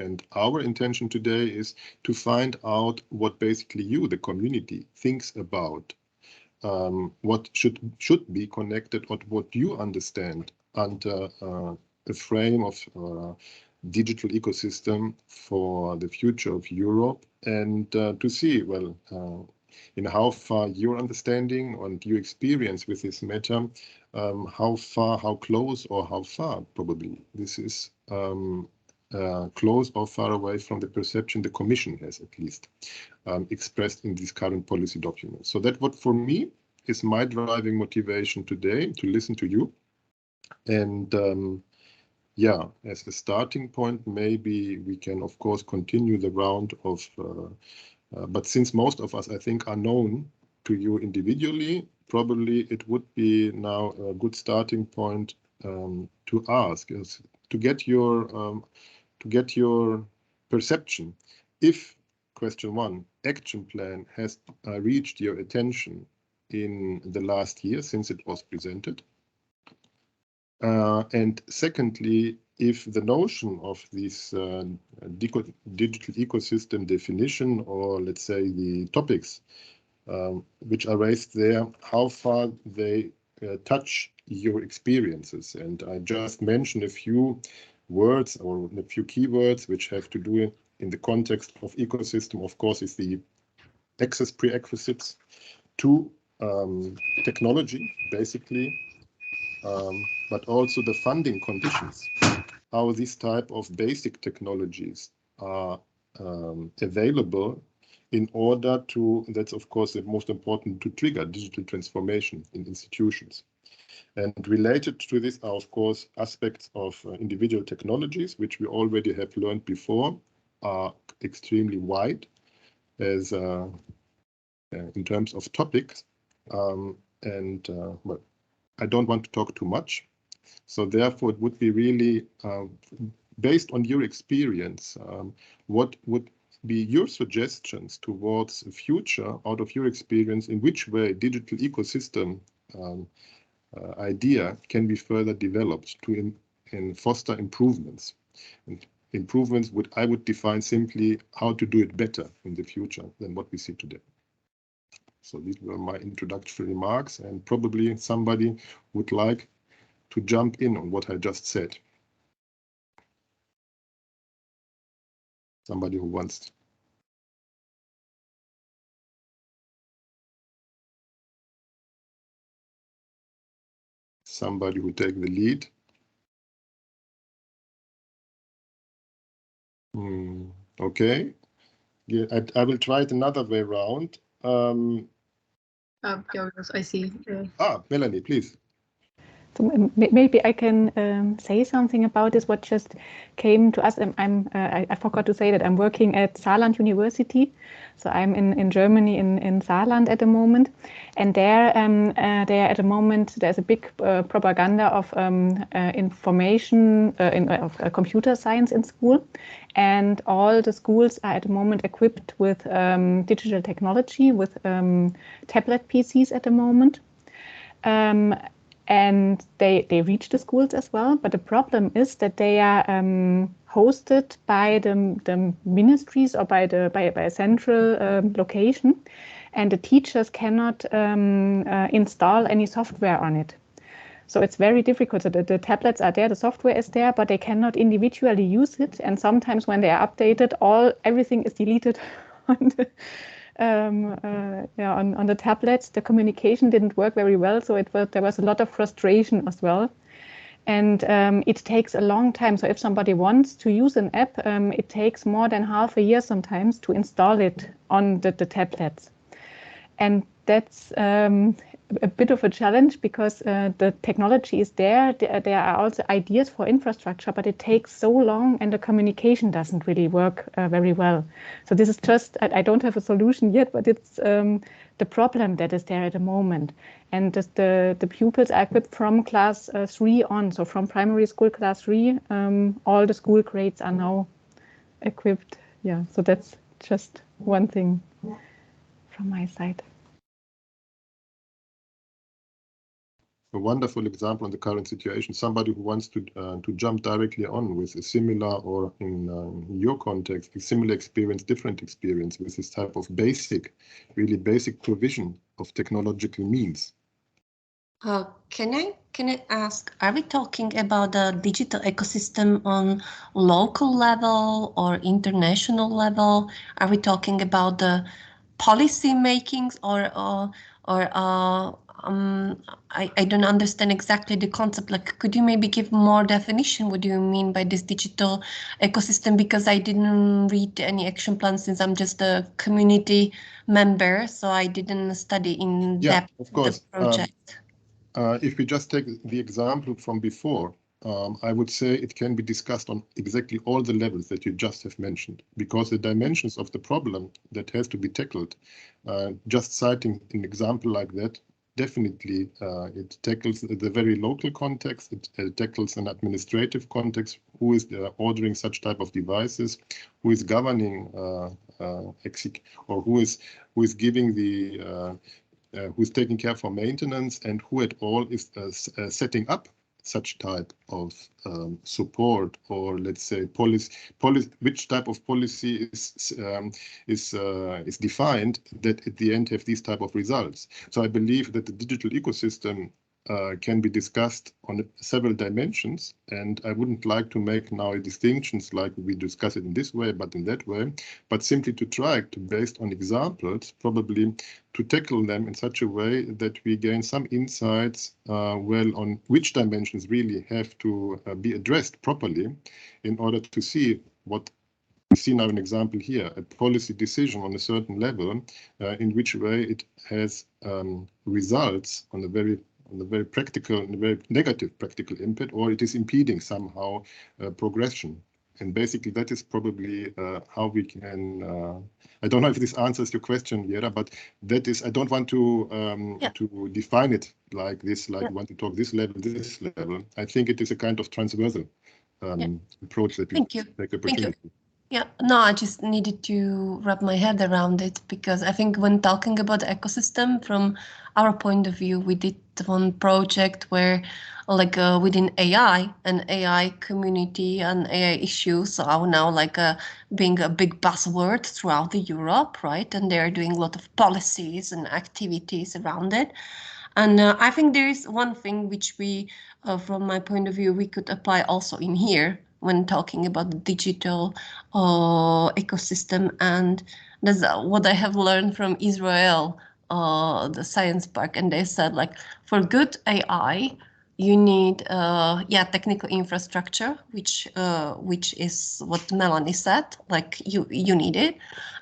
And our intention today is to find out what basically you, the community, thinks about what should be connected, or what you understand under the frame of digital ecosystem for the future of Europe, and to see, well, in how far your understanding and your experience with this matter, how far, how close, or how far probably this is close or far away from the perception the Commission has, at least expressed in these current policy documents. So that what for me is my driving motivation today, to listen to you. And yeah, as a starting point, maybe we can, of course, continue the round of, but since most of us, I think, are known to you individually, probably it would be now a good starting point to ask, is to get your perception. If, question one, action plan has reached your attention in the last year since it was presented. And secondly, if the notion of this digital ecosystem definition, or let's say the topics which are raised there, how far they touch your experiences. And I just mentioned a few words or a few keywords which have to do in the context of ecosystem, of course, is the access prerequisites to technology, basically, but also the funding conditions, how this type of basic technologies are available in order to, that's of course the most important, to trigger digital transformation in institutions. And related to this are, of course, aspects of individual technologies, which we already have learned before, are extremely wide as in terms of topics. Well, I don't want to talk too much. So therefore, it would be really based on your experience, what would be your suggestions towards the future out of your experience, in which way digital ecosystem idea can be further developed to foster improvements. And improvements I would define simply how to do it better in the future than what we see today. So these were my introductory remarks, and probably somebody would like to jump in on what I just said. Somebody who wants. Somebody who take the lead. Okay. Yeah, I will try it another way around. I see. Melanie, please. So maybe I can say something about this, what just came to us. I forgot to say that I'm working at Saarland University. So I'm in Germany, in Saarland at the moment. And there at the moment, there's a big propaganda of information, of computer science in school. And all the schools are at the moment equipped with digital technology, with tablet PCs at the moment. And they reach the schools as well, but the problem is that they are hosted by the ministries or by a central location, and the teachers cannot install any software on it. So it's very difficult. So the tablets are there, the software is there, but they cannot individually use it. And sometimes when they are updated, everything is deleted on the tablets. The communication didn't work very well, so there was a lot of frustration as well. And it takes a long time. So if somebody wants to use an app, it takes more than half a year sometimes to install it on the tablets. And that's a bit of a challenge, because the technology is there. There are also ideas for infrastructure, but it takes so long and the communication doesn't really work very well. So this is just, I don't have a solution yet, but it's the problem that is there at the moment. And the pupils are equipped from class 3 on. So from primary school class 3, all the school grades are now equipped. Yeah, so that's just one thing from my side. a wonderful example on the current situation. Somebody who wants to jump directly on with a similar, or in your context, a similar experience, different experience with this type of basic, really basic provision of technological means. Can I ask, are we talking about the digital ecosystem on local level or international level? Are we talking about the policy makings, or I don't understand exactly the concept. Like, could you maybe give more definition? What do you mean by this digital ecosystem? Because I didn't read any action plan since I'm just a community member, so I didn't study in depth of course. the project. If we just take the example from before, I would say it can be discussed on exactly all the levels that you just have mentioned, because the dimensions of the problem that has to be tackled, just citing an example like that, definitely it tackles the very local context, it tackles an administrative context, who is ordering such type of devices, who is governing or who is giving the who's taking care for maintenance, and who at all is setting up such type of support, or let's say policy, which type of policy is defined that at the end have these type of results. So I believe that the digital ecosystem can be discussed on several dimensions, and I wouldn't like to make now distinctions like we discuss it in this way, but in that way, but simply to try to, based on examples, probably to tackle them in such a way that we gain some insights well on which dimensions really have to be addressed properly in order to see what we see now an example here, a policy decision on a certain level, in which way it has results on a very practical and very negative practical impact, or it is impeding somehow progression. And basically that is probably how we can, I don't know if this answers your question, Vera, but that is, I don't want to to define it like this, like you want to talk this level. I think it is a kind of transversal approach that we take opportunity. Yeah, no, I just needed to wrap my head around it, because I think when talking about the ecosystem from our point of view, we did one project where, like within AI and AI community and AI issues are now like being a big buzzword throughout the Europe, right? And they're doing a lot of policies and activities around it. And I think there is one thing which we, from my point of view, we could apply also in here when talking about the digital ecosystem. And that's what I have learned from Israel, the science park. And they said, like, for good AI, you need technical infrastructure, which is what Melanie said, like you need it.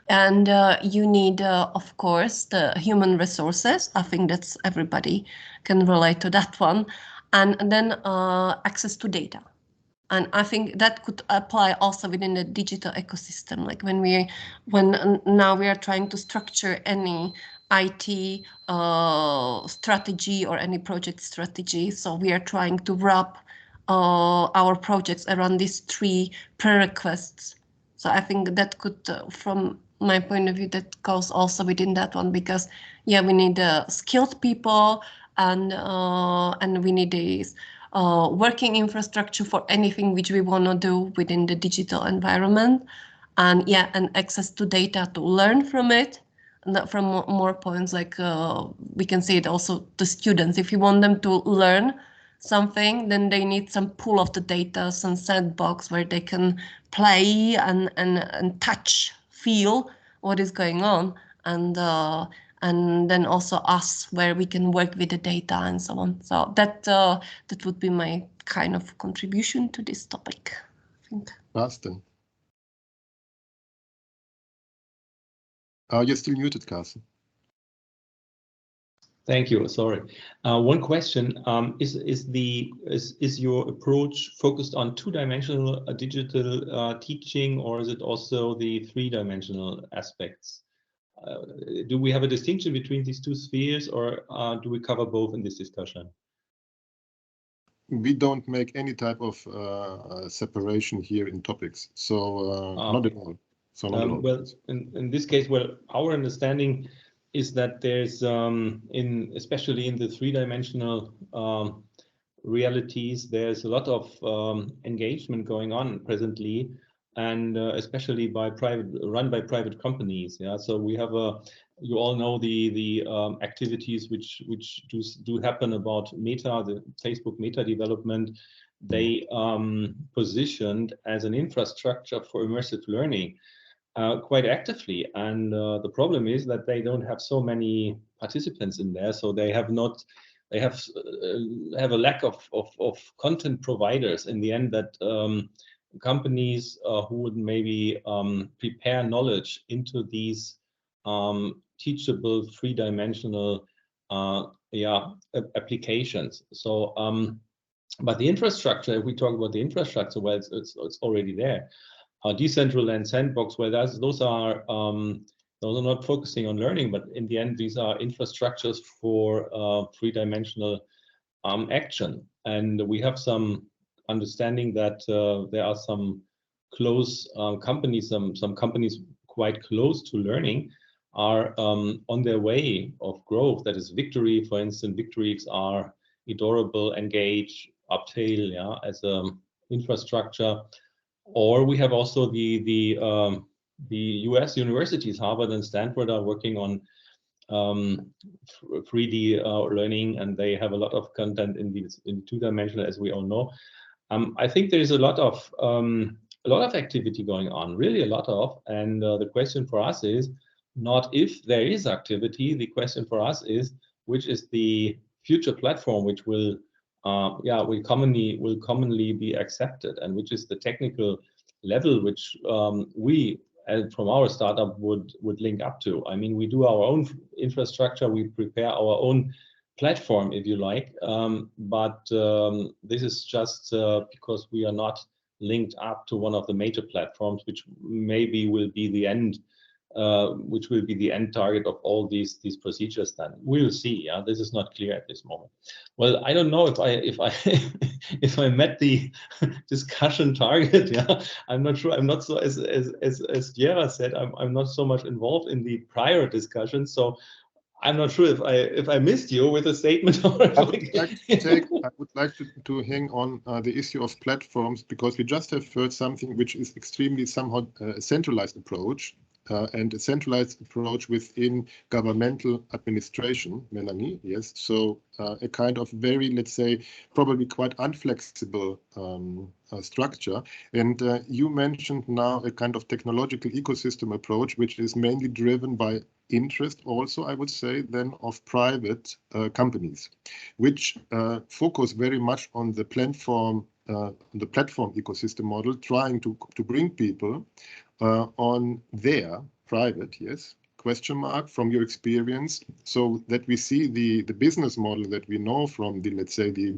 And you need, of course, the human resources. I think that's everybody can relate to that one. And then access to data. And I think that could apply also within the digital ecosystem. Like when now we are trying to structure any IT strategy or any project strategy. So we are trying to wrap our projects around these three prerequisites. So I think that could, from my point of view, that goes also within that one, because we need skilled people, and we need these working infrastructure for anything which we want to do within the digital environment, and and access to data to learn from it. And that from more points, like we can say it also to students, if you want them to learn something, then they need some pool of the data, some sandbox where they can play and touch, feel what is going on, and then also us, where we can work with the data and so on. So that would be my kind of contribution to this topic, I think. Carsten. You're still muted, Carsten. Thank you. Sorry. One question: is your approach focused on two-dimensional digital teaching, or is it also the three-dimensional aspects? Do we have a distinction between these two spheres, or do we cover both in this discussion? We don't make any type of separation here in topics, so not at all. So not at all. Well, in this case, our understanding is that there's especially in the three-dimensional realities, there's a lot of engagement going on presently, and especially run by private companies. Yeah, so we have you all know the activities which do happen about Meta, the Facebook Meta development. They positioned as an infrastructure for immersive learning quite actively, and the problem is that they don't have so many participants in there, so they have a lack of content providers in the end, that companies who would maybe prepare knowledge into these teachable three-dimensional applications. So but the infrastructure, if we talk about the infrastructure, well, it's already there. Decentraland Sandbox, well, those are not focusing on learning, but in the end, these are infrastructures for three-dimensional action. And we have some understanding that there are some close companies, some companies quite close to learning are on their way of growth. That is Victory, for instance. Victory XR, Adorable, Engage, Uptail, yeah, as an infrastructure. Or we have also the US universities, Harvard and Stanford, are working on 3D learning, and they have a lot of content in two-dimensional, as we all know. I think there is a lot of activity going on, really a lot of. And the question for us is not if there is activity. The question for us is which is the future platform which will commonly be accepted, and which is the technical level which we from our startup would link up to. I mean, we do our own infrastructure, we prepare our own platform, if you like, but this is just because we are not linked up to one of the major platforms, which maybe will be the end. Which will be the end target of all these procedures. Then we'll see. Yeah, this is not clear at this moment. Well, I don't know if I met the discussion target. Yeah, I'm not sure. I'm not so as Jera said. I'm not so much involved in the prior discussion, so I'm not sure if I missed you with a statement. Or I would like to hang on the issue of platforms, because we just have heard something which is extremely somehow centralized approach. And a centralized approach within governmental administration, Melanie, yes. So a kind of very, let's say, probably quite unflexible structure. And you mentioned now a kind of technological ecosystem approach, which is mainly driven by interest also, I would say, then of private companies, which focus very much on the platform ecosystem model, trying to bring people on their private, yes, question mark, from your experience, so that we see the business model that we know from the, let's say, the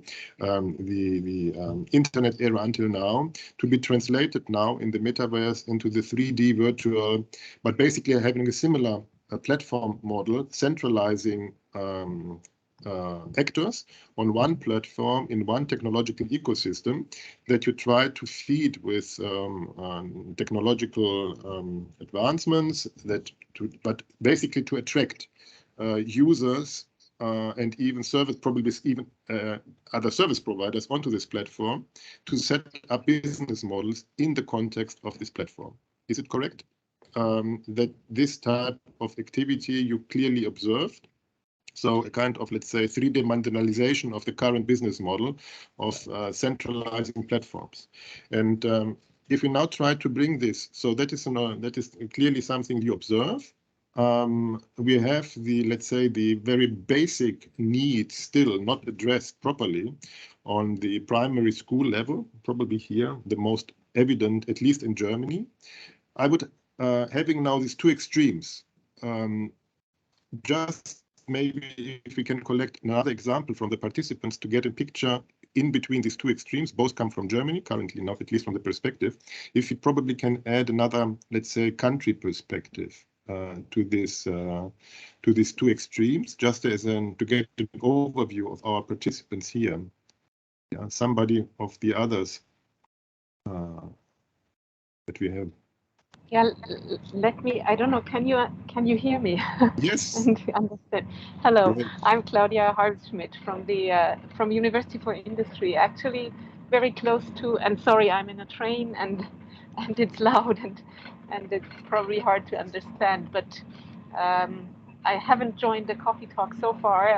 internet era until now, to be translated now in the metaverse into the 3D virtual, but basically having a similar platform model, centralizing actors on one platform in one technological ecosystem that you try to feed with technological advancements, but basically to attract users and even other service providers onto this platform, to set up business models in the context of this platform. Is it correct that this type of activity you clearly observed? So a kind of, let's say, three-dimensionalization of the current business model of centralizing platforms. And if we now try to bring this, so that is clearly something you observe. We have the, let's say, the very basic needs still not addressed properly on the primary school level, probably here the most evident, at least in Germany. I would, having now these two extremes, just maybe if we can collect another example from the participants to get a picture in between these two extremes, both come from Germany currently enough, at least from the perspective, if you probably can add another, let's say, country perspective to these two extremes, just as to get an overview of our participants here. Yeah, somebody of the others that we have. Yeah, let me, I don't know, can you hear me? Yes. And understand. Hello, Great. I'm Claudia Hartschmidt from University for Industry, actually very close to, and sorry, I'm in a train and it's loud and it's probably hard to understand, but I haven't joined the coffee talk so far.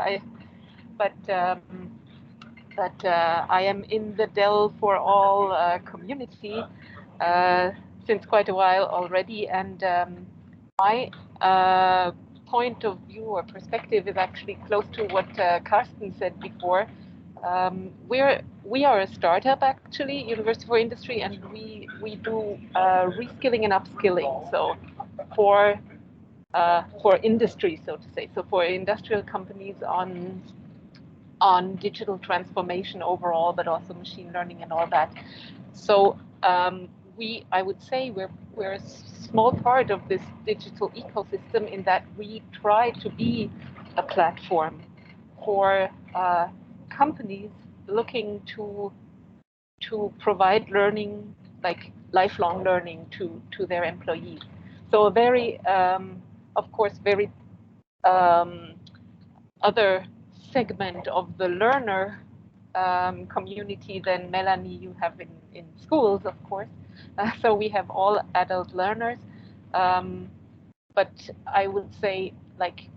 But I am in the DEL4ALL community since quite a while already, and my point of view or perspective is actually close to what Carsten said before. We are a startup actually, University for Industry, and we do reskilling and upskilling. So for industry, so to say, so for industrial companies on digital transformation overall, but also machine learning and all that. So I would say we're a small part of this digital ecosystem in that we try to be a platform for companies looking to provide learning, like lifelong learning, to their employees. So a very, of course, very other segment of the learner community than Melanie you have in schools, of course. So we have all adult learners. But I would say, like,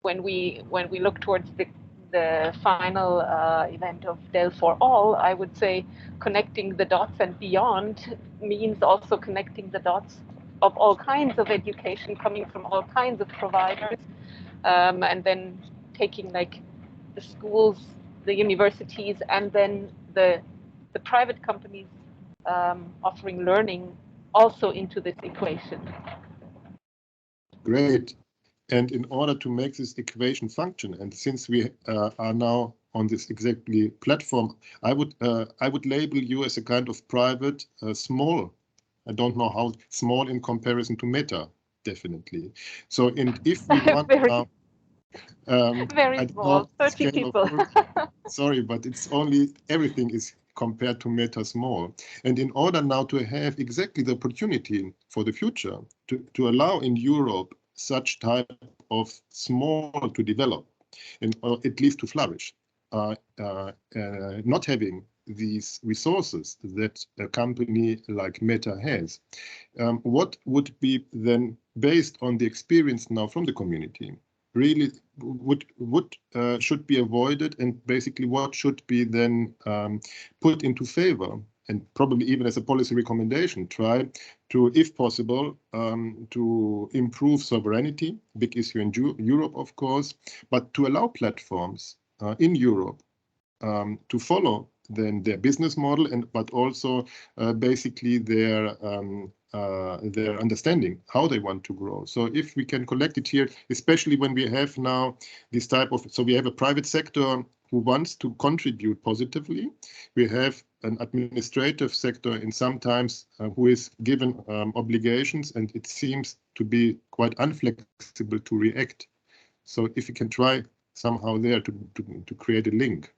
when we look towards the final event of DEL4ALL, I would say connecting the dots and beyond means also connecting the dots of all kinds of education coming from all kinds of providers, and then taking like the schools, the universities, and then the private companies offering learning also into this equation. Great. And in order to make this equation function, and since we are now on this exactly platform, I would label you as a kind of private, small. I don't know how small in comparison to Meta, definitely. So, and if we want now, very small, 30 people. Sorry, but it's only everything is compared to Meta small. And in order now to have exactly the opportunity for the future to allow in Europe such type of small to develop and at least to flourish, not having these resources that a company like Meta has, what would be then based on the experience now from the community? Really, should be avoided, and basically what should be then put into favor, and probably even as a policy recommendation, try to, if possible, to improve sovereignty, big issue in Europe, of course, but to allow platforms in Europe to follow then their business model, and but also basically their understanding how they want to grow. So if we can collect it here, especially when we have now this type of, so we have a private sector who wants to contribute positively. We have an administrative sector in sometimes who is given obligations, and it seems to be quite unflexible to react. So if you can try somehow there to create a link.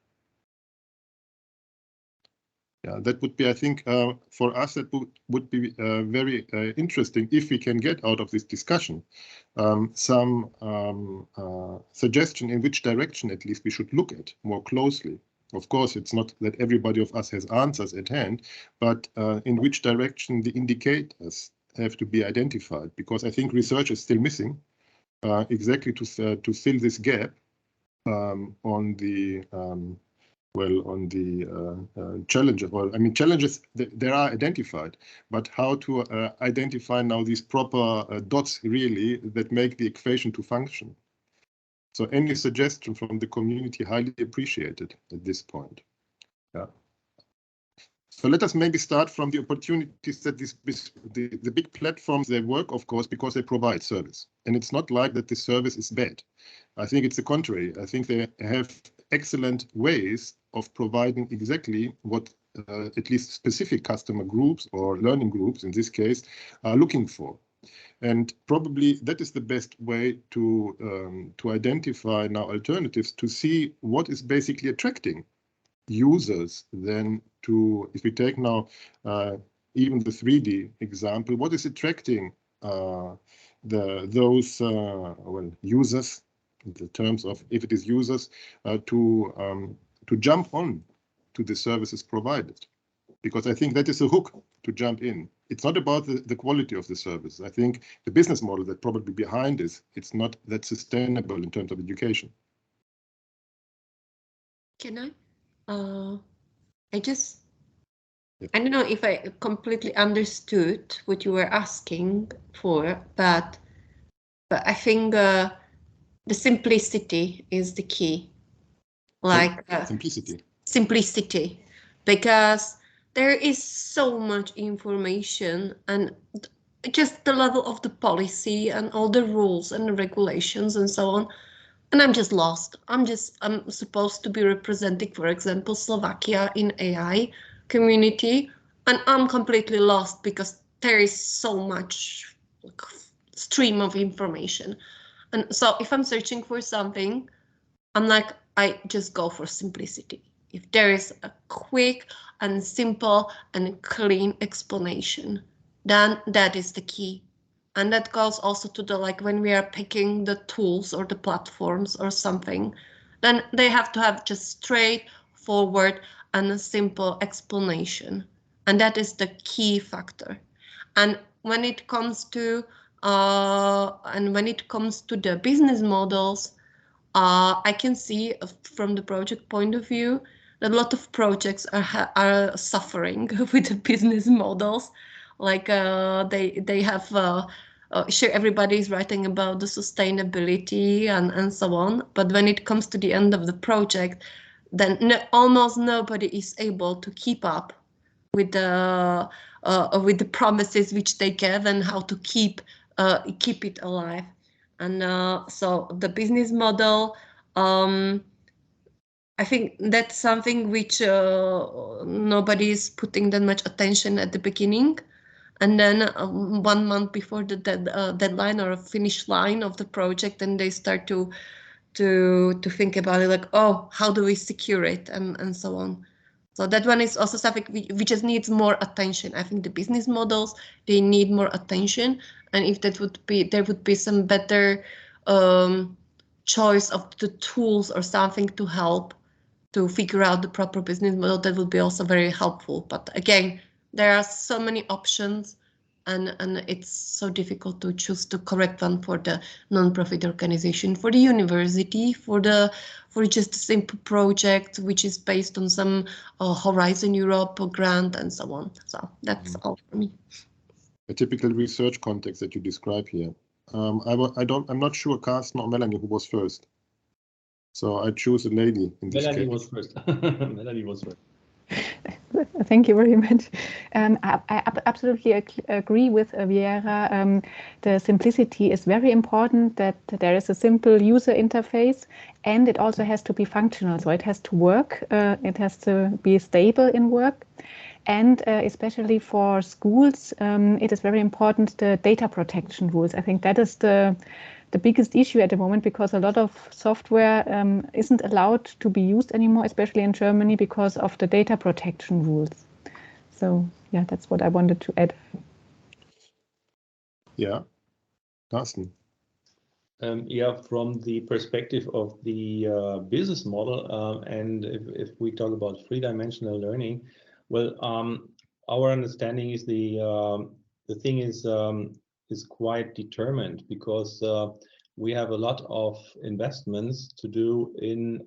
Yeah, that would be, I think, for us, that would be very interesting if we can get out of this discussion some suggestion in which direction at least we should look at more closely. Of course, it's not that everybody of us has answers at hand, but in which direction the indicators have to be identified, because I think research is still missing exactly to fill this gap on the on the challenges. Well, I mean, challenges, they are identified, but how to identify now these proper dots really that make the equation to function. So any suggestion from the community, highly appreciated at this point. Yeah. So let us maybe start from the opportunities that the big platforms, they work, of course, because they provide service. And it's not like that the service is bad. I think it's the contrary. I think they have excellent ways of providing exactly what at least specific customer groups or learning groups, in this case, are looking for. And probably that is the best way to identify now alternatives, to see what is basically attracting users then to, if we take now even the 3D example, what is attracting those well, users, in the terms of if it is users, to jump on to the services provided? Because I think that is a hook to jump in. It's not about the quality of the service. I think the business model that probably behind this, it's not that sustainable in terms of education. Can I? I don't know if I completely understood what you were asking for, but I think the simplicity is the key. Like simplicity, because there is so much information and just the level of the policy and all the rules and the regulations and so on. And I'm just lost. I'm supposed to be representing, for example, Slovakia in AI community, and I'm completely lost because there is so much stream of information. And so if I'm searching for something, I'm like, I just go for simplicity. If there is a quick and simple and clean explanation, then that is the key. And that goes also to the, like, when we are picking the tools or the platforms or something, then they have to have just straightforward and a simple explanation. And that is the key factor. And when it comes to the business models, I can see from the project point of view that a lot of projects are suffering with the business models. Like they have sure, everybody's writing about the sustainability and so on, but when it comes to the end of the project, then almost nobody is able to keep up with the promises which they give and how to keep it alive. And so the business model, I think that's something which nobody is putting that much attention at the beginning. And then 1 month before the deadline or finish line of the project, then they start to think about it, like, oh, how do we secure it, and so on. So that one is also something we just needs more attention. I think the business models, they need more attention, and if there would be some better choice of the tools or something to help to figure out the proper business model, that would be also very helpful. But again, there are so many options, and it's so difficult to choose the correct one for the non-profit organization, for the university, for just a simple project which is based on some Horizon Europe grant and so on. So that's all for me. A typical research context that you describe here. I'm not sure, Carsten or Melanie, who was first. So I choose a lady in this Melanie case. was first. Melanie was first. Thank you very much. I absolutely agree with Viera. The simplicity is very important, that there is a simple user interface, and it also has to be functional. So it has to work, it has to be stable in work. And especially for schools, it is very important, the data protection rules. I think that is the biggest issue at the moment, because a lot of software isn't allowed to be used anymore, especially in Germany, because of the data protection rules. So yeah, that's what I wanted to add. Yeah, Carsten. Yeah, from the perspective of the business model, and if we talk about three-dimensional learning, well, our understanding is the thing is quite determined, because we have a lot of investments to do in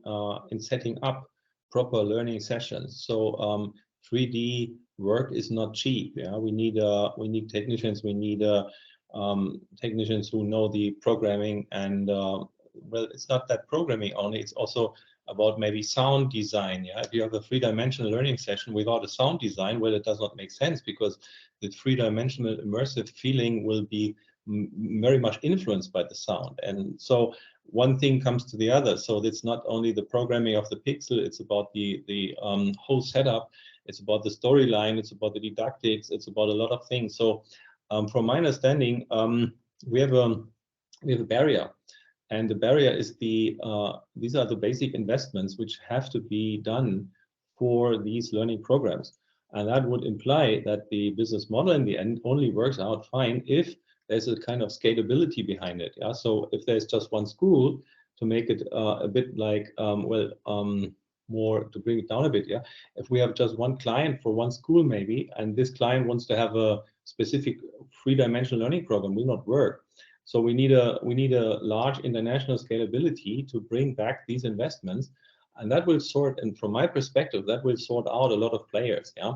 setting up proper learning sessions. So 3D work is not cheap. Yeah, we need technicians. We need technicians who know the programming, and well, it's not that programming only. It's also about maybe sound design. Yeah, if you have a three-dimensional learning session without a sound design, well, it does not make sense, because the three-dimensional immersive feeling will be very much influenced by the sound. And so one thing comes to the other. So it's not only the programming of the pixel, it's about the whole setup. It's about the storyline. It's about the didactics. It's about a lot of things. So from my understanding, we have a barrier. And the barrier is these are the basic investments which have to be done for these learning programs. And that would imply that the business model in the end only works out fine if there's a kind of scalability behind it. Yeah. So if there's just one school, to make it a bit like, more to bring it down a bit. Yeah. If we have just one client for one school, maybe, and this client wants to have a specific three-dimensional learning program, will not work. So we need a large international scalability to bring back these investments. And that will sort, and from my perspective, that will sort out a lot of players. Yeah.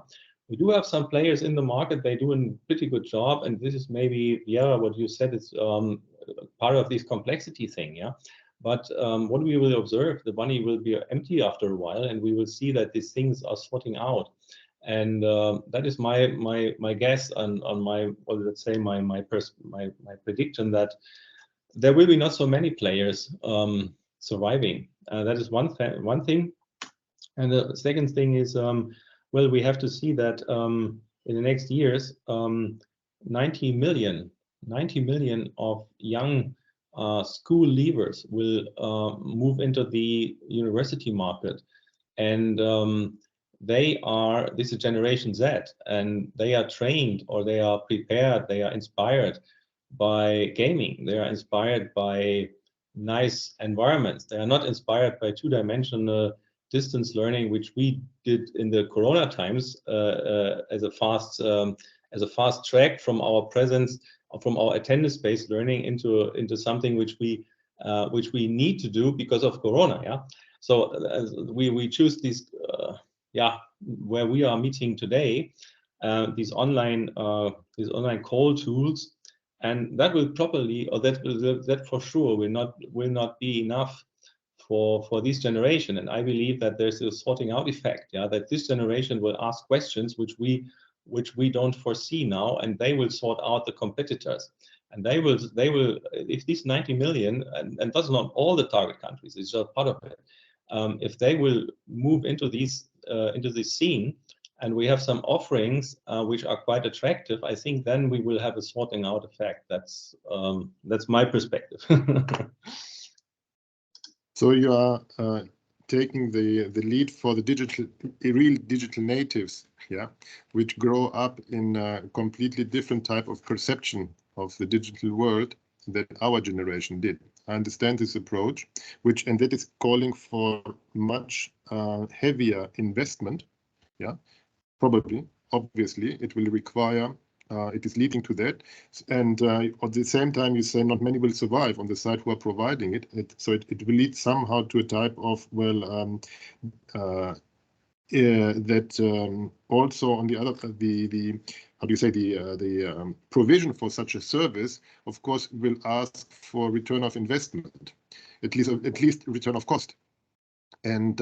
We do have some players in the market, they do a pretty good job. And this is maybe, yeah, what you said is part of this complexity thing. Yeah. But what we will observe, the money will be empty after a while, and we will see that these things are sorting out. And that is my guess on my, well, let's say my prediction that there will be not so many players surviving. That is one thing. And the second thing is, well, we have to see that in the next years, 90 million of young school leavers will move into the university market. And this is Generation Z, and they are trained, or they are prepared, they are inspired by gaming. They are inspired by nice environments. They are not inspired by two-dimensional distance learning, which we did in the Corona times as a fast track from our presence, from our attendance-based learning into something which we need to do because of Corona. Yeah. So we choose these, where we are meeting today, these online call tools, and that will properly, or that for sure will not be enough for this generation. And I believe that there's a sorting out effect. Yeah, that this generation will ask questions which we don't foresee now, and they will sort out the competitors. And they will, if these 90 million, and that's not all the target countries, it's just part of it. If they will move into this scene, and we have some offerings which are quite attractive, I think then we will have a sorting out effect. That's my perspective. So you are taking the lead for the real digital natives, yeah, which grow up in a completely different type of perception of the digital world that our generation did. I understand this approach, and that is calling for much heavier investment, yeah, probably, obviously, it will require, it is leading to that. And at the same time, you say not many will survive on the side who are providing it. So it will lead somehow to a type of, well, that also on the other, how do you say, the provision for such a service, of course, will ask for return of investment, at least return of cost. And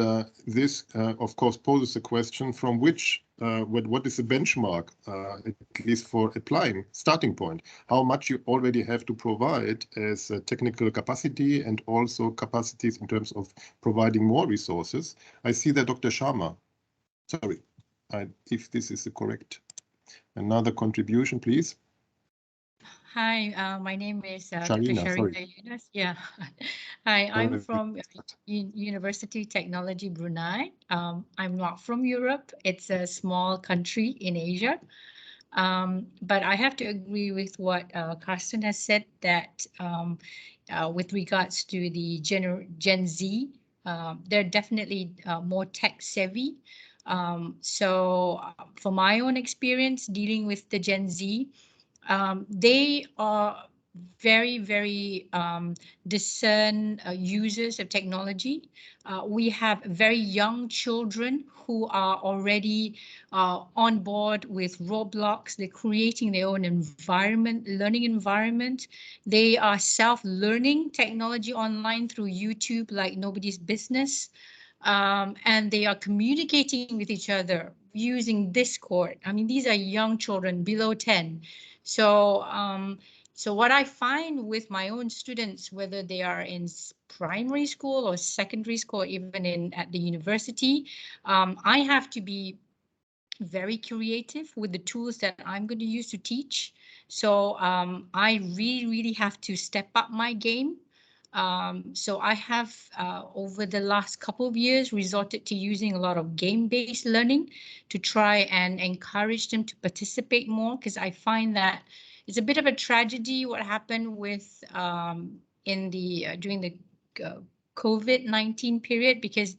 this, of course, poses a question from which, what is the benchmark, at least for applying, starting point? How much you already have to provide as a technical capacity and also capacities in terms of providing more resources? I see that Dr. Sharma, sorry, if this is the correct. Another contribution, please. Hi, my name is Sharina, Dr. Sharina Yunus. Yeah. Hi, I'm from University Technology Brunei. I'm not from Europe. It's a small country in Asia. But I have to agree with what Carsten has said, that with regards to the Gen Z, they're definitely more tech savvy. So from my own experience dealing with the Gen Z, they are very, very discerned users of technology. We have very young children who are already on board with Roblox. They're creating their own environment, learning environment. They are self-learning technology online through YouTube like nobody's business. And they are communicating with each other using Discord. I mean, these are young children below 10. So, so what I find with my own students, whether they are in primary school or secondary school, or even at the university, I have to be very creative with the tools that I'm going to use to teach. So I really, really have to step up my game. So I have, over the last couple of years, resorted to using a lot of game-based learning to try and encourage them to participate more, because I find that it's a bit of a tragedy what happened with in the during the COVID-19 period, because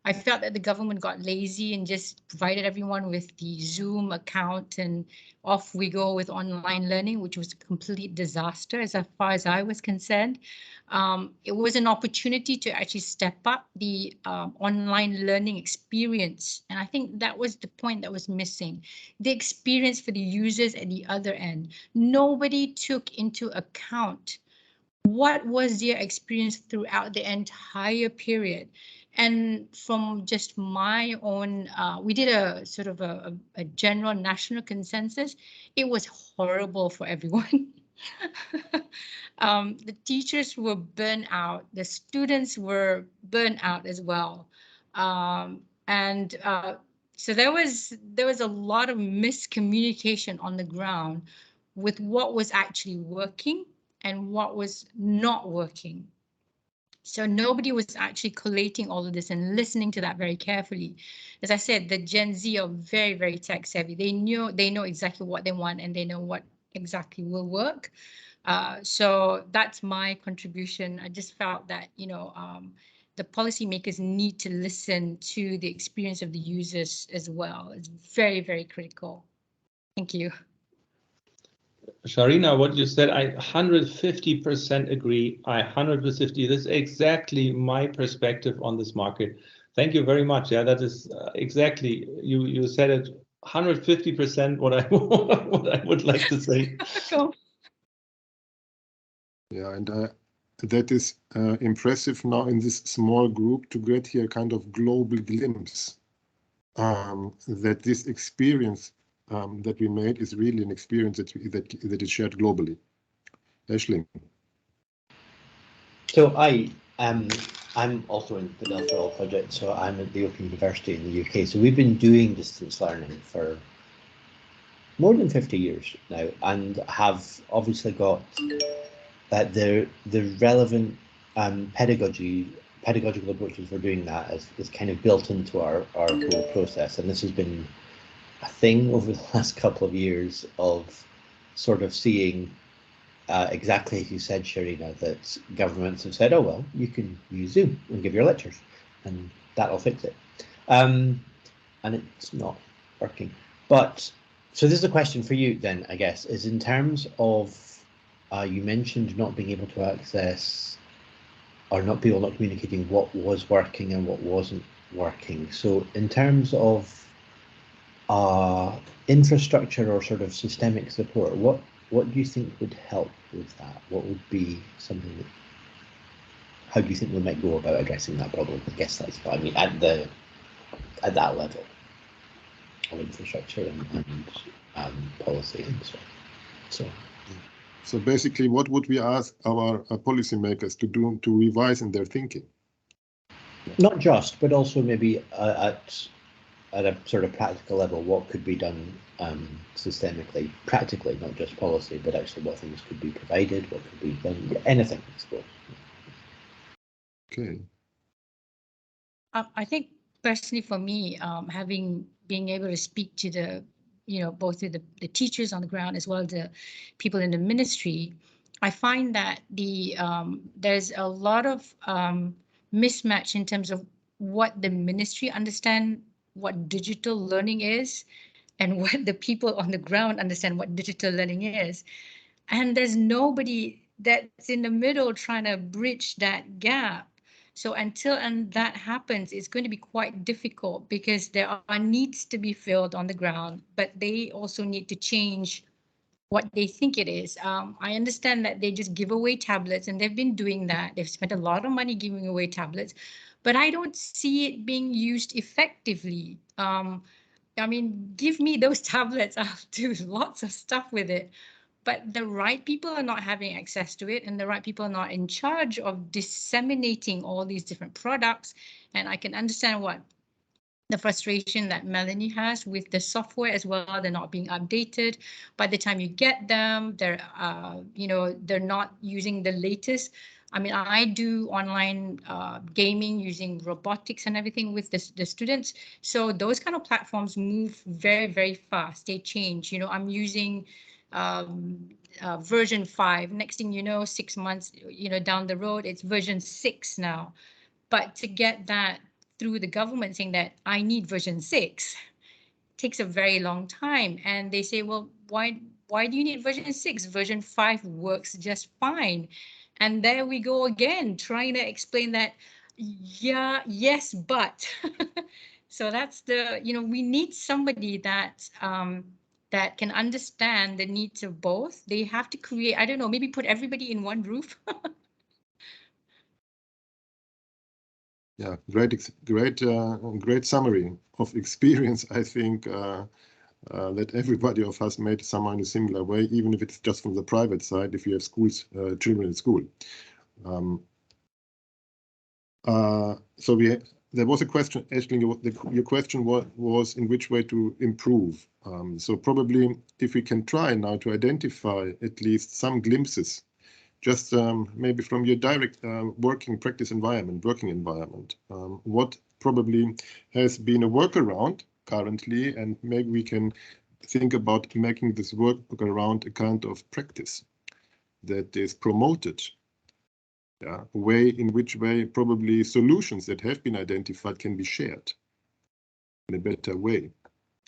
I felt that the government got lazy and just provided everyone with the Zoom account and off we go with online learning, which was a complete disaster as far as I was concerned. It was an opportunity to actually step up the online learning experience. And I think that was the point that was missing. The experience for the users at the other end. Nobody took into account what was their experience throughout the entire period. And from just my own, we did a sort of a general national consensus. It was horrible for everyone. The teachers were burnt out. The students were burnt out as well. So there was a lot of miscommunication on the ground with what was actually working and what was not working. So nobody was actually collating all of this and listening to that very carefully. As I said, the Gen Z are very, very tech savvy. They know exactly what they want and they know what exactly will work. So that's my contribution. I just felt that, the policymakers need to listen to the experience of the users as well. It's very, very critical. Thank you. Sharina, what you said, I 150% agree. I 150%. This is exactly my perspective on this market. Thank you very much. Yeah, that is exactly, you said it 150% what I would like to say. Cool. Yeah, and that is impressive now in this small group to get here a kind of global glimpse that this experience that we made is really an experience that is shared globally. Aisling. So I'm also in the DEL4ALL project, so I'm at the Open University in the UK. So we've been doing distance learning for more than 50 years now, and have obviously got the relevant pedagogical approaches for doing that is kind of built into our whole process. And this has been a thing over the last couple of years of sort of seeing exactly as you said, Sharina, that governments have said, oh, well, you can use Zoom and give your lectures and that'll fix it. And it's not working. But so this is a question for you then, I guess, is in terms of, you mentioned not being able to access or not communicating what was working and what wasn't working. So in terms of infrastructure or sort of systemic support, what do you think would help with that? What would be something that, how do you think we might go about addressing that problem? I guess that's what I mean, at that level of infrastructure and policy and so on. So basically, what would we ask our policymakers to do to revise in their thinking? Not just, but also maybe at a sort of practical level, what could be done systemically, practically, not just policy, but actually what things could be provided, what could be done, anything, I suppose. Okay. I think personally for me, being able to speak to the, both to the teachers on the ground as well as the people in the ministry, I find that there's a lot of mismatch in terms of what the ministry understand what digital learning is and what the people on the ground understand what digital learning is. And there's nobody that's in the middle trying to bridge that gap. So until that happens, it's going to be quite difficult because there are needs to be filled on the ground, but they also need to change what they think it is. I understand that they just give away tablets, and they've been doing that. They've spent a lot of money giving away tablets, but I don't see it being used effectively. I mean, give me those tablets, I'll do lots of stuff with it. But the right people are not having access to it, and the right people are not in charge of disseminating all these different products. And I can understand what the frustration that Melanie has with the software as well. They're not being updated. By the time you get them, they're not using the latest. I mean, I do online gaming using robotics and everything with the students. So those kind of platforms move very, very fast. They change. You know, I'm using version 5. Next thing you know, 6 months, you know, down the road, it's version 6 now. But to get that through the government saying that I need version 6 takes a very long time. And they say, well, why do you need version 6? Version 5 works just fine. And there we go again, trying to explain that, yeah, yes, but. So that's the, you know, we need somebody that that can understand the needs of both. They have to create, I don't know, maybe put everybody in one roof. Yeah, great summary of experience. I think that everybody of us made somehow in a similar way, even if it's just from the private side, if you have schools, children in school. So there was a question, Aisling, your question was in which way to improve. So probably if we can try now to identify at least some glimpses, just maybe from your direct working environment, what probably has been a workaround currently, and maybe we can think about making this workaround a kind of practice that is promoted. Yeah, in which way probably solutions that have been identified can be shared in a better way,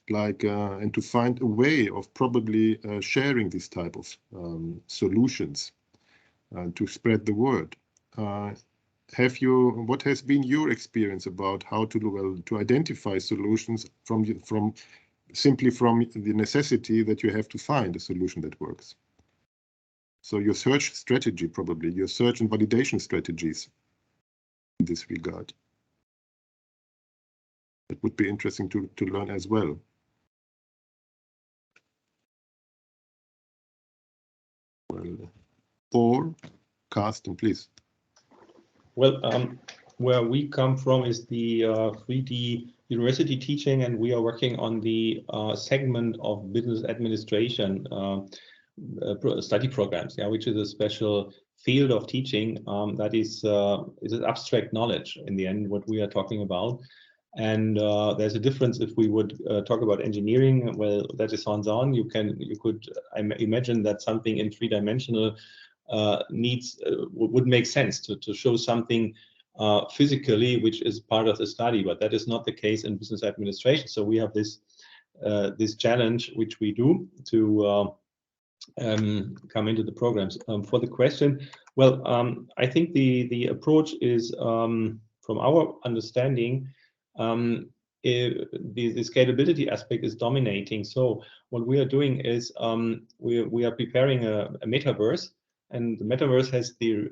like and to find a way of probably sharing this type of solutions to spread the word. What has been your experience about how to identify solutions simply from the necessity that you have to find a solution that works? So your search strategy, probably your search and validation strategies in this regard. It would be interesting to learn as well. Well, or Carsten, please. Well, where we come from is the 3D university teaching, and we are working on the segment of business administration study programs, yeah, which is a special field of teaching that is abstract knowledge in the end, what we are talking about. And there's a difference if we would talk about engineering. Well, that is hands-on. You could imagine that something in three-dimensional would make sense to show something physically, which is part of the study, but that is not the case in business administration. So we have this challenge, which we do to come into the programs. For the question, well, I think the approach is, from our understanding, the scalability aspect is dominating. So what we are doing is we are preparing a metaverse, and the metaverse has the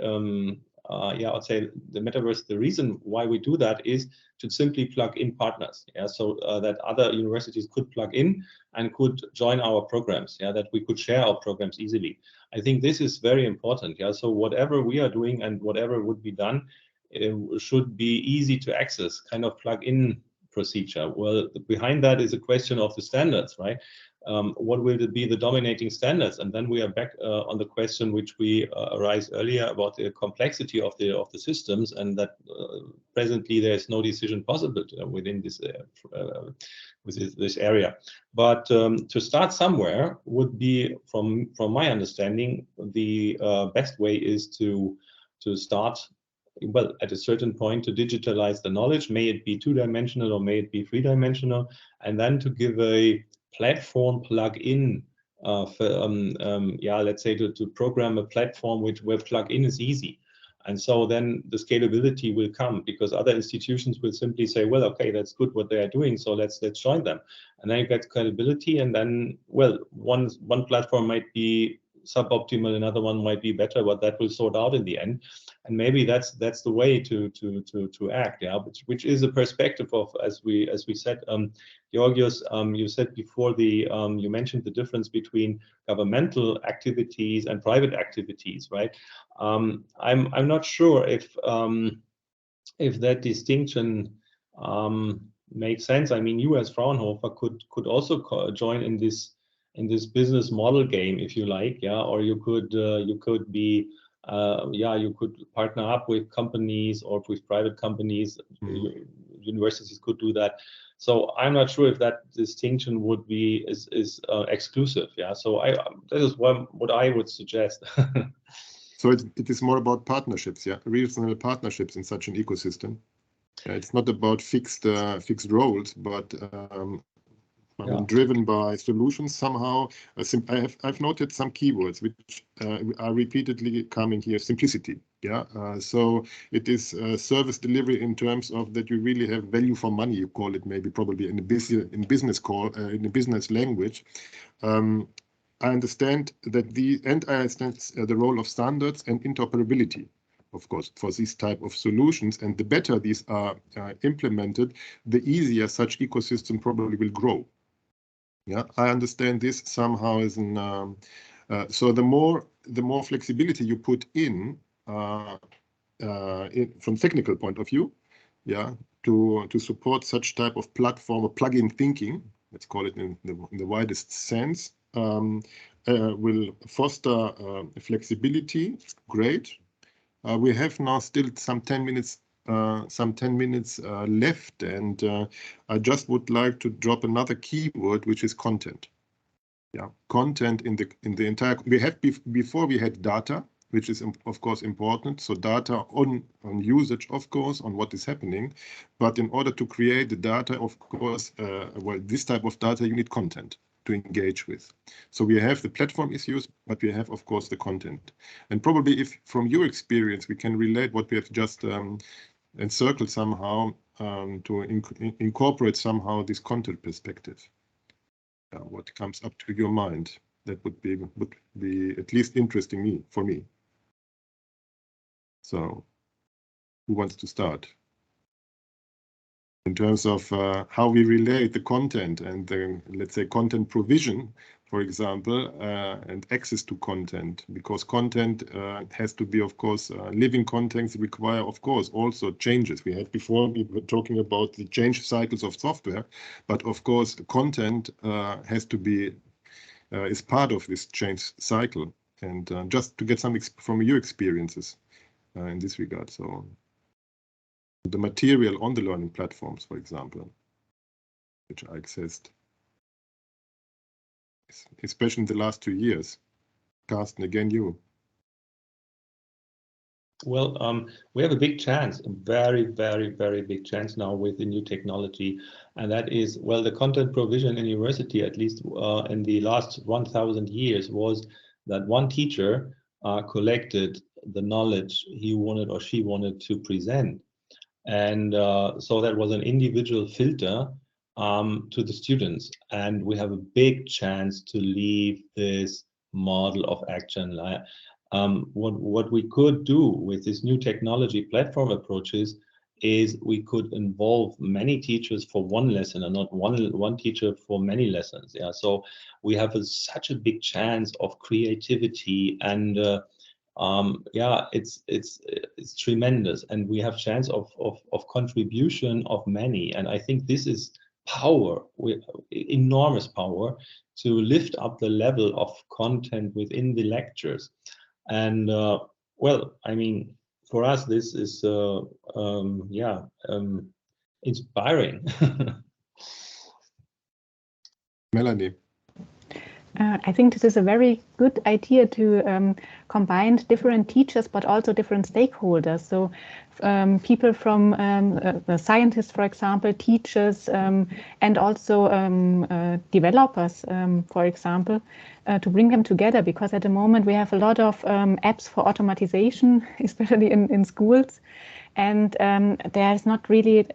I'd say the metaverse. The reason why we do that is to simply plug in partners, yeah, so that other universities could plug in and could join our programs, yeah, that we could share our programs easily. I think this is very important, yeah. So whatever we are doing and whatever would be done, it should be easy to access, kind of plug-in procedure. Well, behind that is a question of the standards, right? What will be the dominating standards? And then we are back on the question which we raised earlier about the complexity of the systems, and that presently there is no decision possible within this this area. But to start somewhere would be, from my understanding, the best way is to start, well, at a certain point, to digitalize the knowledge, may it be two-dimensional or may it be three-dimensional, and then to give a platform plug-in let's say to program a platform where plug-in is easy. And so then the scalability will come, because other institutions will simply say, well, okay, that's good what they are doing, so let's join them. And then you get scalability, and then, well, one platform might be suboptimal, another one might be better, but that will sort out in the end. And maybe that's the way to act, yeah. Which is a perspective of, as we said, Georgios, you said before, you mentioned the difference between governmental activities and private activities, right? I'm not sure if that distinction makes sense. I mean, you as Fraunhofer could also join in this business model game, if you like, yeah, or you could be yeah, you could partner up with companies or with private companies. Universities could do that. So I'm not sure if that distinction would be exclusive. Yeah. So that is what I would suggest. So it is more about partnerships, yeah, regional partnerships in such an ecosystem. It's not about fixed roles, but I mean, driven by solutions somehow. I've noted some keywords which are repeatedly coming here. Simplicity, yeah. So it is service delivery in terms of that you really have value for money. You call it maybe probably in a business language. I understand that I understand the role of standards and interoperability, of course, for these type of solutions. And the better these are implemented, the easier such ecosystem probably will grow. Yeah, I understand this somehow as an so the more flexibility you put in from technical point of view, yeah, to support such type of platform or plug-in thinking, let's call it in the widest sense, will foster flexibility. Great. We have now still some 10 minutes left, and I just would like to drop another keyword, which is content. Yeah, content in the entire. We had before we had data, which is of course important. So data on usage, of course, on what is happening. But in order to create the data, of course, well, this type of data, you need content to engage with. So we have the platform issues, but we have, of course, the content. And probably if from your experience, we can relate what we have just encircled somehow to incorporate somehow this content perspective. What comes up to your mind, that would be at least interesting for me. So who wants to start? In terms of how we relate the content and the, let's say, content provision, for example, and access to content, because content has to be, of course, living contents require, of course, also changes. We had before, we were talking about the change cycles of software, but of course, content has to be, is part of this change cycle. And just to get some from your experiences in this regard. So the material on the learning platforms, for example, which I accessed, especially in the last 2 years. Carsten, again, you. Well, we have a big chance, a very, very, very big chance now with the new technology. And that is, well, the content provision in university, at least in the last 1,000 years, was that one teacher collected the knowledge he wanted or she wanted to present. And so that was an individual filter to the students. And we have a big chance to leave this model of action. What we could do with this new technology platform approaches is we could involve many teachers for one lesson and not one teacher for many lessons. Yeah, so we have such a big chance of creativity and yeah, it's tremendous, and we have chance of contribution of many, and I think this is power, enormous power to lift up the level of content within the lectures. And well, I mean, for us this is yeah, inspiring. Melanie. I think this is a very good idea to combine different teachers, but also different stakeholders. So people from the scientists, for example, teachers, and also developers, for example, to bring them together, because at the moment we have a lot of apps for automatization, especially in schools. And there's not really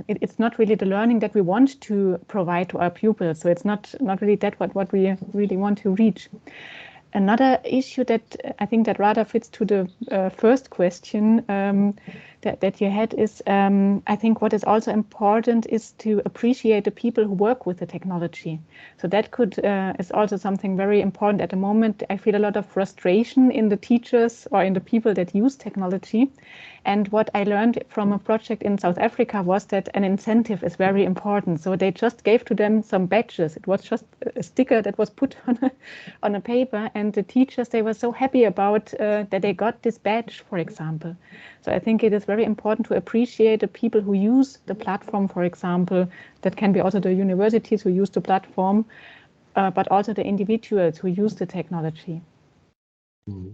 it's not really the learning that we want to provide to our pupils. So it's not really that what we really want to reach. Another issue that I think that rather fits to the first question, that you had is, I think what is also important is to appreciate the people who work with the technology. So that is also something very important at the moment. I feel a lot of frustration in the teachers or in the people that use technology. And what I learned from a project in South Africa was that an incentive is very important. So they just gave to them some badges. It was just a sticker that was put on a paper, and the teachers, they were so happy about that they got this badge, for example. So I think it is very important to appreciate the people who use the platform, for example. That can be also the universities who use the platform, but also the individuals who use the technology. Mm-hmm.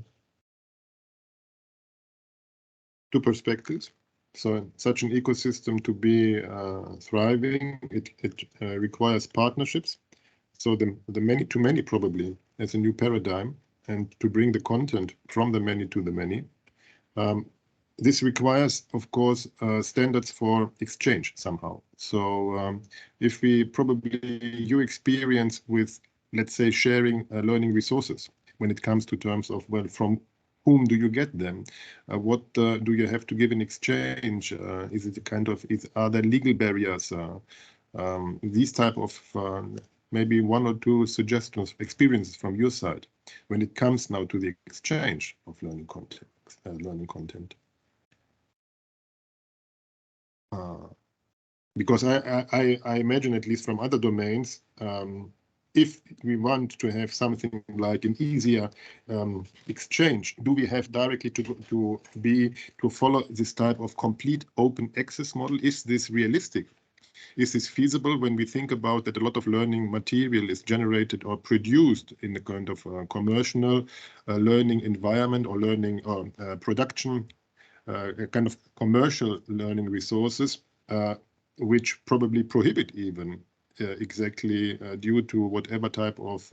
Two perspectives. So such an ecosystem to be thriving, it requires partnerships. So the many to many probably as a new paradigm, and to bring the content from the many to the many. This requires, of course, standards for exchange somehow. So if we you experience with, let's say, sharing learning resources when it comes to terms of, well, from whom do you get them? What do you have to give in exchange? Is it a kind of, are there legal barriers? These type of maybe one or two suggestions, experiences from your side when it comes now to the exchange of learning content. Because I imagine, at least from other domains, if we want to have something like an easier exchange, do we have directly to follow this type of complete open access model? Is this realistic? Is this feasible when we think about that a lot of learning material is generated or produced in a kind of commercial learning environment or learning production, a kind of commercial learning resources, which probably prohibit even exactly due to whatever type of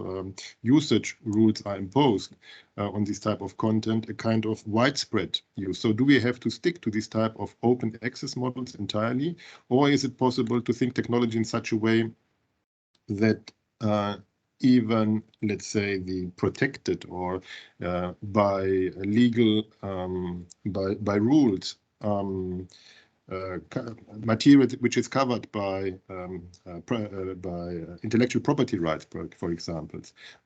usage rules are imposed on this type of content, a kind of widespread use. So do we have to stick to this type of open access models entirely, or is it possible to think technology in such a way that even, let's say, the protected or by legal, by rules, material which is covered by intellectual property rights, for example,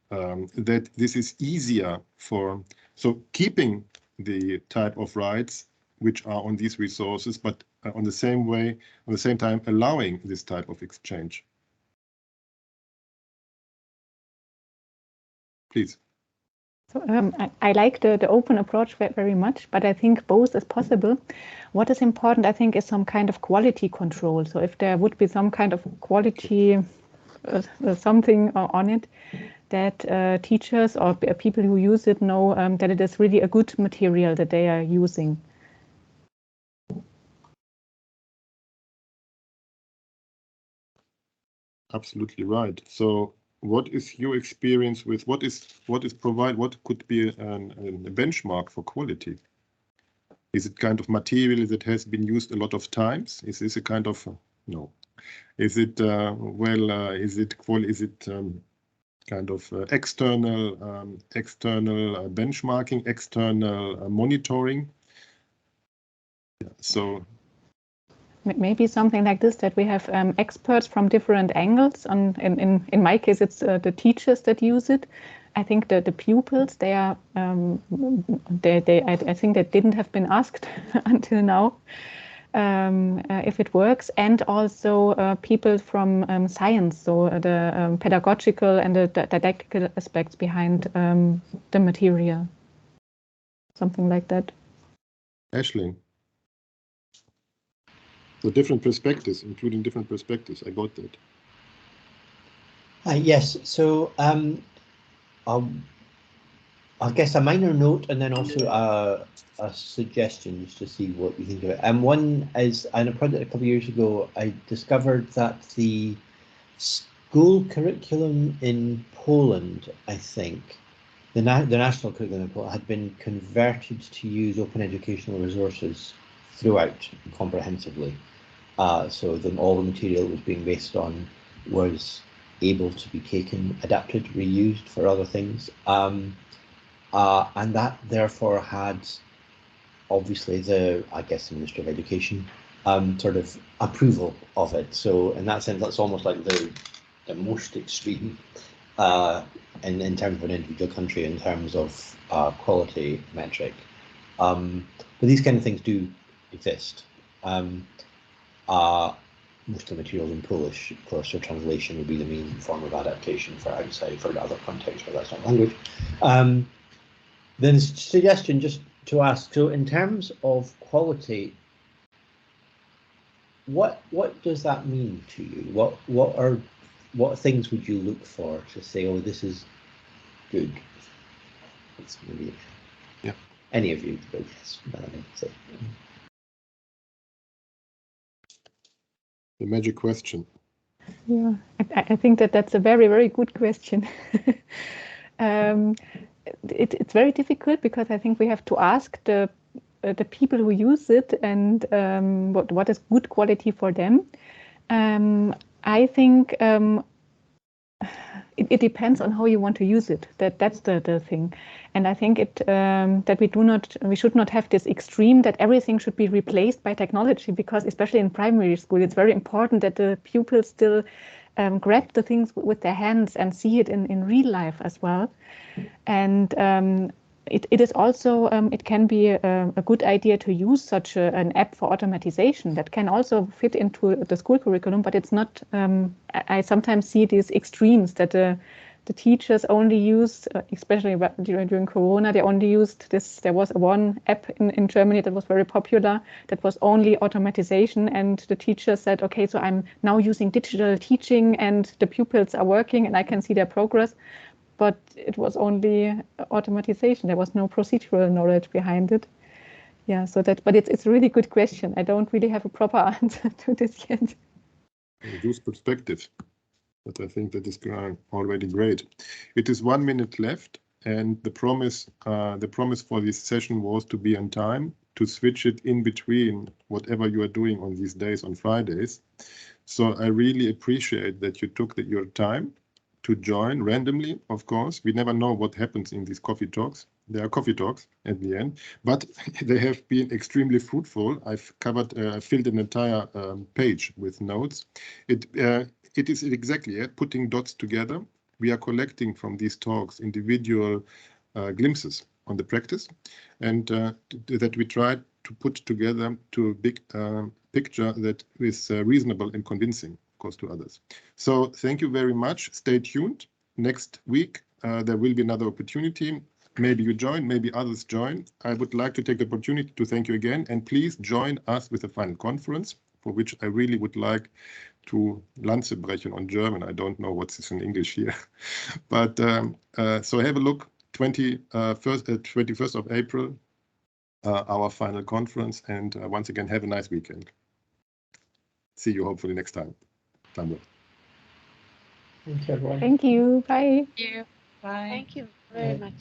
that this is easier for, so keeping the type of rights which are on these resources, but on the same time allowing this type of exchange. Please. So, I like the open approach very much, but I think both is possible. What is important, I think, is some kind of quality control. So if there would be some kind of quality something on it, that teachers or people who use it know that it is really a good material that they are using. Absolutely right. So what is your experience with what could be a benchmark for quality? Is it kind of material that has been used a lot of times? Is this a kind of no? Is it is it kind of external benchmarking, external monitoring? Yeah, so maybe something like this, that we have experts from different angles. In my case, it's the teachers that use it. I think that the pupils, I think they didn't have been asked until now if it works, and also people from science, so the pedagogical and the didactical aspects behind the material, something like that. Aisling. So different perspectives, including different perspectives. I got that. Yes. So I guess a minor note, and then also a suggestion, just to see what you think of it. And one is, in a project a couple of years ago, I discovered that the school curriculum in Poland, I think, the national curriculum in Poland had been converted to use open educational resources throughout comprehensively. So all the material it was being based on was able to be taken, adapted, reused for other things. And that therefore had obviously I guess the Ministry of Education sort of approval of it. So in that sense, that's almost like the most extreme in terms of an individual country, in terms of quality metric. But these kind of things do exist. Most of the materials in Polish, of course, so translation would be the main form of adaptation for outside, for other contexts where that's not language. Then a suggestion just to ask, so in terms of quality, what does that mean to you? What things would you look for to say, oh, this is good? It's maybe, yeah. Any of you, but yes, Melanie, say. The magic question. Yeah, I think that's a very, very good question. It's very difficult because I think we have to ask the people who use it and what is good quality for them. I think it depends on how you want to use it. That's the thing. And I think that we should not have this extreme that everything should be replaced by technology, because especially in primary school, it's very important that the pupils still grab the things with their hands and see it in real life as well. And it is also, it can be a good idea to use such an app for automatization that can also fit into the school curriculum, but it's not, I sometimes see these extremes that the teachers only used, especially during Corona, they only used this. There was one app in Germany that was very popular that was only automatization, and the teacher said, okay, so I'm now using digital teaching and the pupils are working and I can see their progress. But it was only automatization. There was no procedural knowledge behind it. Yeah, so but it's a really good question. I don't really have a proper answer to this yet. Use perspective. But I think that is already great. It is 1 minute left, and the promise for this session was to be on time, to switch it in between whatever you are doing on these days, on Fridays. So I really appreciate that you took your time to join randomly. Of course, we never know what happens in these coffee talks. They are coffee talks at the end, but they have been extremely fruitful. I've filled an entire page with notes. It is exactly putting dots together. We are collecting from these talks individual glimpses on the practice, and that we try to put together to a big picture that is reasonable and convincing, of course, to others. So thank you very much. Stay tuned. Next week, there will be another opportunity. Maybe you join, maybe others join. I would like to take the opportunity to thank you again, and please join us with the final conference, for which I really would like to Lanze brechen on German. I don't know what's this in English here. But so have a look, 21st of April, our final conference. And once again, have a nice weekend. See you hopefully next time. Thank you, everyone. Thank you. Bye. Thank you. Bye. Thank you very much.